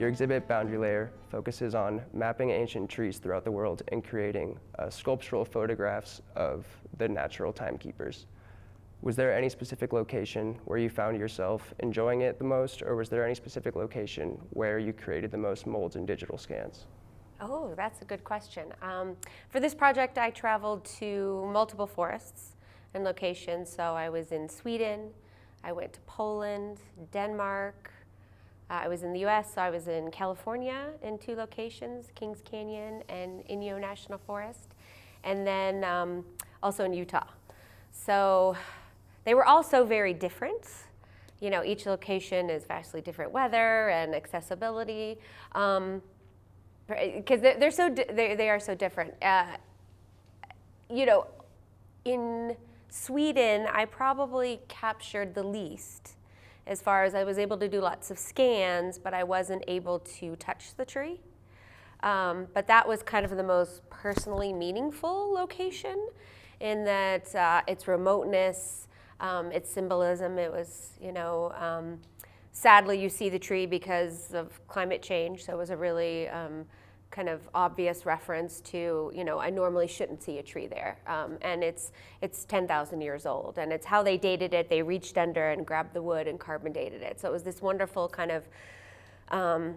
Your exhibit, Boundary Layer, focuses on mapping ancient trees throughout the world and creating sculptural photographs of the natural timekeepers. Was there any specific location where you found yourself enjoying it the most, or was there any specific location where you created the most molds and digital scans? Oh, that's a good question. For this project, I traveled to multiple forests and locations. So I was in Sweden, I went to Poland, Denmark. I was in the US, so I was in California in 2 locations, Kings Canyon and Inyo National Forest, and then also in Utah. So they were all so very different. You know, each location is vastly different weather and accessibility, because they are so different. You know, in Sweden, I probably captured the least, as far as I was able to do lots of scans, but I wasn't able to touch the tree. But that was kind of the most personally meaningful location, in that its remoteness, its symbolism. It was, you know, sadly you see the tree because of climate change, so it was a really kind of obvious reference to, you know, I normally shouldn't see a tree there. And it's 10,000 years old, and it's how they dated it. They reached under and grabbed the wood and carbon dated it. So it was this wonderful kind of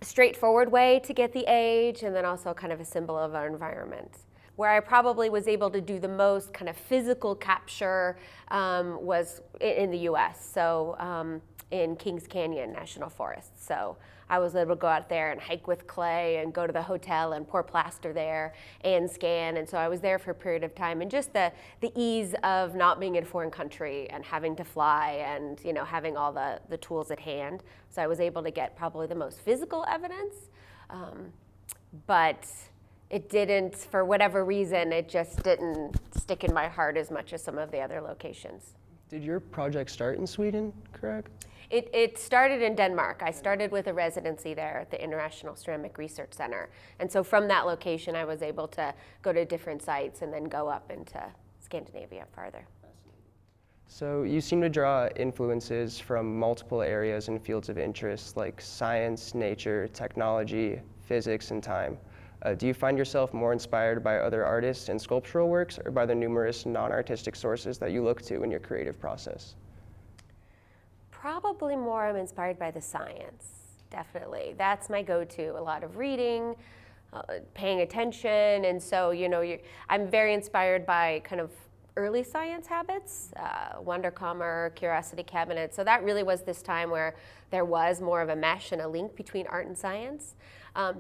straightforward way to get the age, and then also kind of a symbol of our environment. Where I probably was able to do the most kind of physical capture was in the US, so in Kings Canyon National Forest. So I was able to go out there and hike with clay and go to the hotel and pour plaster there and scan. And so I was there for a period of time, and just the ease of not being in a foreign country and having to fly and, you know, having all the tools at hand. So I was able to get probably the most physical evidence, but it didn't, for whatever reason, it just didn't stick in my heart as much as some of the other locations. Did your project start in Sweden, correct? It started in Denmark. I started with a residency there at the International Ceramic Research Center. And so from that location, I was able to go to different sites and then go up into Scandinavia farther. So you seem to draw influences from multiple areas and fields of interest like science, nature, technology, physics, and time. Do you find yourself more inspired by other artists and sculptural works, or by the numerous non-artistic sources that you look to in your creative process? Probably more I'm inspired by the science, definitely. That's my go-to, a lot of reading, paying attention, and so, you know, I'm very inspired by kind of early science habits, Wunderkammer, Curiosity Cabinet. So that really was this time where there was more of a mesh and a link between art and science.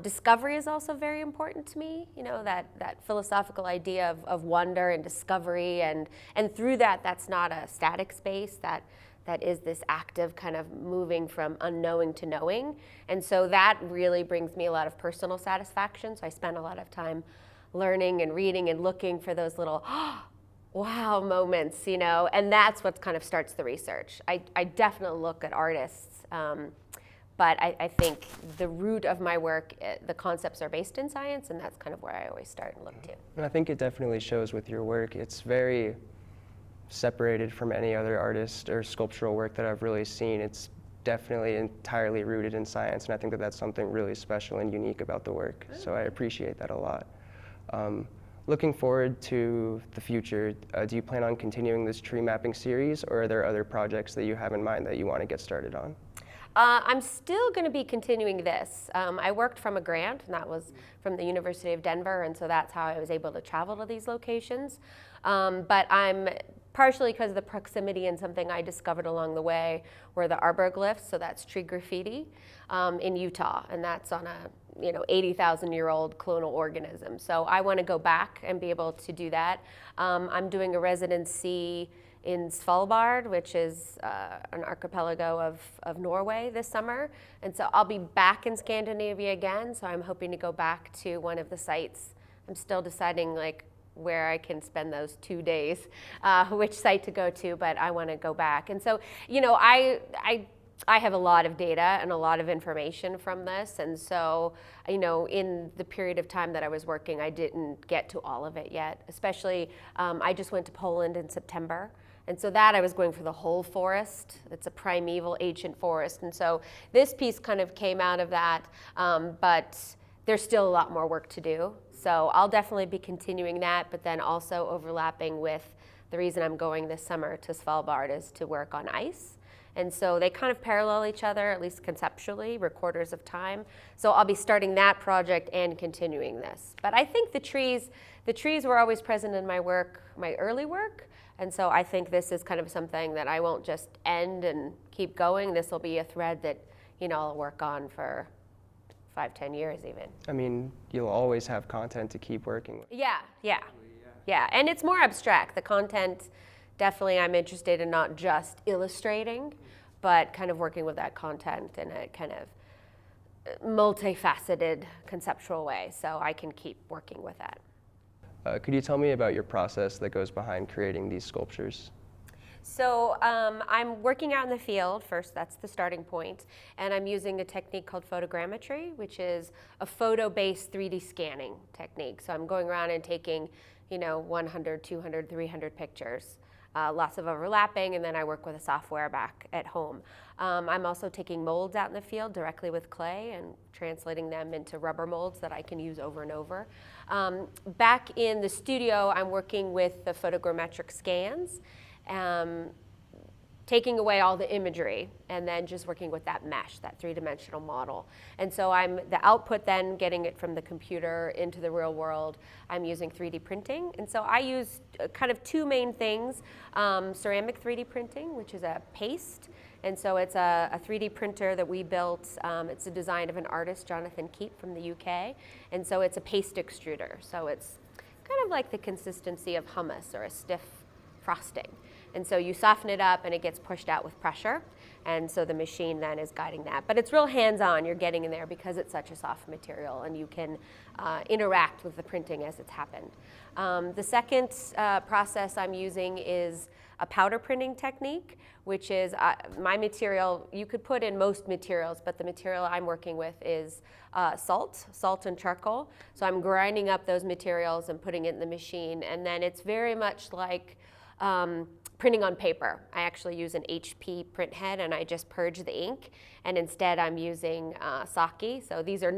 Discovery is also very important to me, you know, that philosophical idea of wonder and discovery, and through that, that's not a static space, that is this active kind of moving from unknowing to knowing. And so that really brings me a lot of personal satisfaction. So I spend a lot of time learning and reading and looking for those little, wow moments, you know, and that's what kind of starts the research. I definitely look at artists, but I think the root of my work, the concepts are based in science, and that's kind of where I always start and look to. And I think it definitely shows with your work. It's very separated from any other artist or sculptural work that I've really seen. It's definitely entirely rooted in science, and I think that that's something really special and unique about the work. So I appreciate that a lot. Looking forward to the future, do you plan on continuing this tree mapping series, or are there other projects that you have in mind that you want to get started on? I'm still going to be continuing this. I worked from a grant, and that was from the University of Denver, and so that's how I was able to travel to these locations. But I'm partially because of the proximity, and something I discovered along the way were the arborglyphs, so that's tree graffiti in Utah, and that's on a 80,000-year-old clonal organism. So I want to go back and be able to do that. I'm doing a residency in Svalbard, which is an archipelago of Norway this summer. And so I'll be back in Scandinavia again, so I'm hoping to go back to one of the sites. I'm still deciding where I can spend those 2 days, which site to go to, but I want to go back. And so, I have a lot of data and a lot of information from this, and so, in the period of time that I was working, I didn't get to all of it yet. Especially, I just went to Poland in September, And so that I was going for the whole forest. It's a primeval ancient forest. And so this piece kind of came out of that, but there's still a lot more work to do. So I'll definitely be continuing that, but then also overlapping with the reason I'm going this summer to Svalbard is to work on ice. And so they kind of parallel each other, at least conceptually, recorders of time. So I'll be starting that project and continuing this. But I think the trees were always present in my work, my early work. And so I think this is kind of something that I won't just end and keep going. This will be a thread that, I'll work on for 5-10 years even. I mean, you'll always have content to keep working with. Yeah, and it's more abstract. The content, definitely I'm interested in not just illustrating, but kind of working with that content in a kind of multifaceted conceptual way, so I can keep working with that. Could you tell me about your process that goes behind creating these sculptures? So I'm working out in the field first, that's the starting point, and I'm using a technique called photogrammetry, which is a photo-based 3D scanning technique. So I'm going around and taking, 100, 200, 300 pictures, lots of overlapping, and then I work with a software back at home. I'm also taking molds out in the field directly with clay and translating them into rubber molds that I can use over and over. Back in the studio, I'm working with the photogrammetric scans, taking away all the imagery and then just working with that mesh, that three-dimensional model. And so the output then, getting it from the computer into the real world, I'm using 3D printing. And so I use kind of two main things, ceramic 3D printing, which is a paste. And so it's a 3D printer that we built. It's a design of an artist, Jonathan Keat from the UK. And so it's a paste extruder. So it's kind of like the consistency of hummus or a stiff frosting. And so you soften it up and it gets pushed out with pressure. And so the machine then is guiding that. But it's real hands-on. You're getting in there because it's such a soft material and you can interact with the printing as it's happened. The second process I'm using is a powder printing technique, which is my material. You could put in most materials, but the material I'm working with is salt and charcoal. So I'm grinding up those materials and putting it in the machine. And then it's very much like printing on paper. I actually use an HP print head and I just purge the ink, and instead I'm using Saki. So these are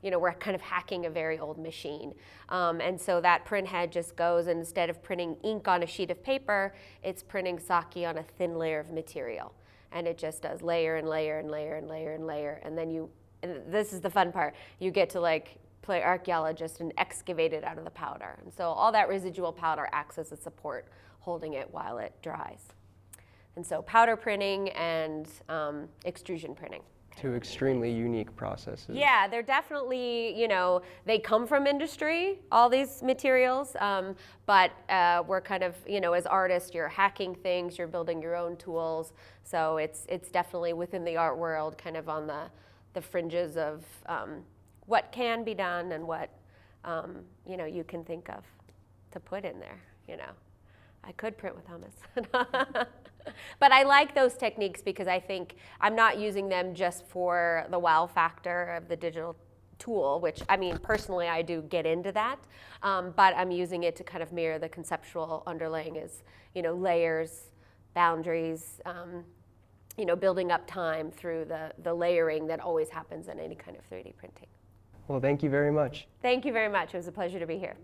we're kind of hacking a very old machine. And so that print head just goes, and instead of printing ink on a sheet of paper, it's printing Saki on a thin layer of material. And it just does layer and layer and layer and layer and layer. And then and this is the fun part, you get to play archaeologist and excavate it out of the powder. And so all that residual powder acts as a support, holding it while it dries. And so powder printing and extrusion printing. Two extremely unique processes. Yeah, they're definitely, they come from industry, all these materials, but we're kind of, as artists, you're hacking things, you're building your own tools. So it's definitely within the art world, kind of on the fringes of what can be done and what, you can think of to put in there, I could print with hummus. But I like those techniques because I think I'm not using them just for the wow factor of the digital tool, which, personally I do get into that, but I'm using it to kind of mirror the conceptual underlaying as, layers, boundaries, building up time through the layering that always happens in any kind of 3D printing. Well, thank you very much. Thank you very much. It was a pleasure to be here.